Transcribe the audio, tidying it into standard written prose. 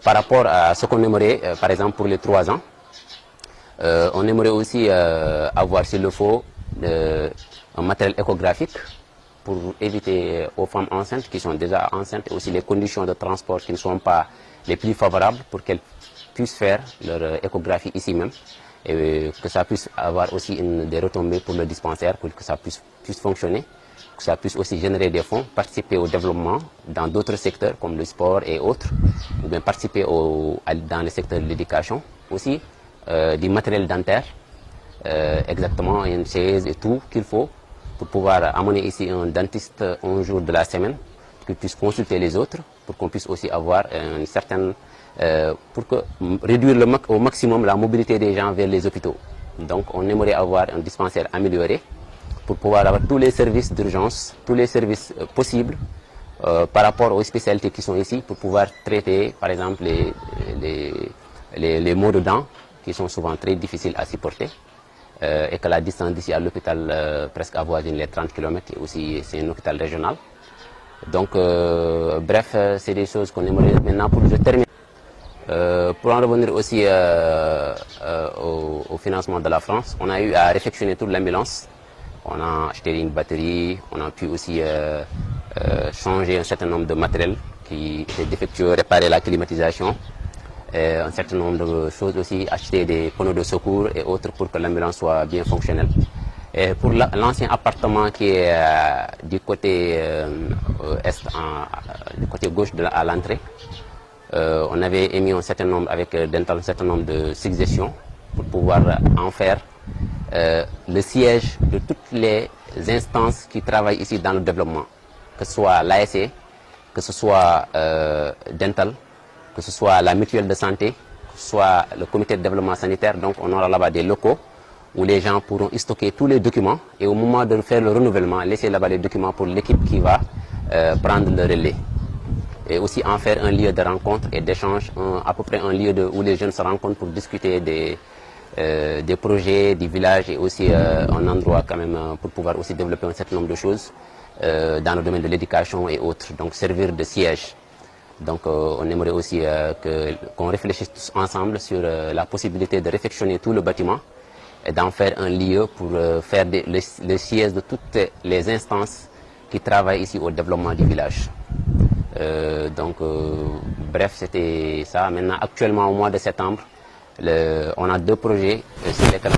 Par rapport à ce qu'on aimerait, par exemple pour les 3 ans, on aimerait aussi avoir, s'il le faut, un matériel échographique pour éviter aux femmes enceintes qui sont déjà enceintes et aussi les conditions de transport qui ne sont pas les plus favorables pour qu'elles puissent faire leur échographie ici même et que ça puisse avoir aussi des retombées pour le dispensaire pour que ça puisse fonctionner, que ça puisse aussi générer des fonds, participer au développement dans d'autres secteurs comme le sport et autres, ou bien participer dans le secteur de l'éducation aussi, du matériel dentaire, exactement une chaise et tout qu'il faut pour pouvoir amener ici un dentiste un jour de la semaine, pour qu'il puisse consulter les autres, pour qu'on puisse aussi avoir une certaine, réduire au maximum la mobilité des gens vers les hôpitaux. Donc on aimerait avoir un dispensaire amélioré pour pouvoir avoir tous les services d'urgence, tous les services possibles par rapport aux spécialités qui sont ici, pour pouvoir traiter par exemple les maux de dents qui sont souvent très difficiles à supporter. Et que la distance d'ici à l'hôpital presque avoisine les 30 km et aussi c'est un hôpital régional. Donc bref, c'est des choses qu'on aimerait maintenant pour je termine. Pour en revenir aussi au financement de la France, on a eu à réfectionner toute l'ambulance. On a acheté une batterie, on a pu aussi changer un certain nombre de matériels qui étaient défectueux, réparer la climatisation. Un certain nombre de choses aussi, acheter des panneaux de secours et autres pour que l'ambulance soit bien fonctionnelle. Et pour l'ancien appartement qui est du côté du côté gauche à l'entrée, on avait émis un certain nombre avec Dental un certain nombre de suggestions pour pouvoir en faire le siège de toutes les instances qui travaillent ici dans le développement, que ce soit l'ASC, que ce soit Dental, que ce soit la mutuelle de santé, que ce soit le comité de développement sanitaire. Donc on aura là-bas des locaux où les gens pourront stocker tous les documents et au moment de faire le renouvellement, laisser là-bas les documents pour l'équipe qui va prendre le relais. Et aussi en faire un lieu de rencontre et d'échange, à peu près un lieu où les jeunes se rencontrent pour discuter des projets, du village et aussi un endroit quand même pour pouvoir aussi développer un certain nombre de choses dans le domaine de l'éducation et autres, donc servir de siège. Donc on aimerait aussi qu'on réfléchisse tous ensemble sur la possibilité de réfectionner tout le bâtiment et d'en faire un lieu pour faire le siège de toutes les instances qui travaillent ici au développement du village. Bref, c'était ça. Maintenant, actuellement au mois de septembre, on a 2 projets sur lesquels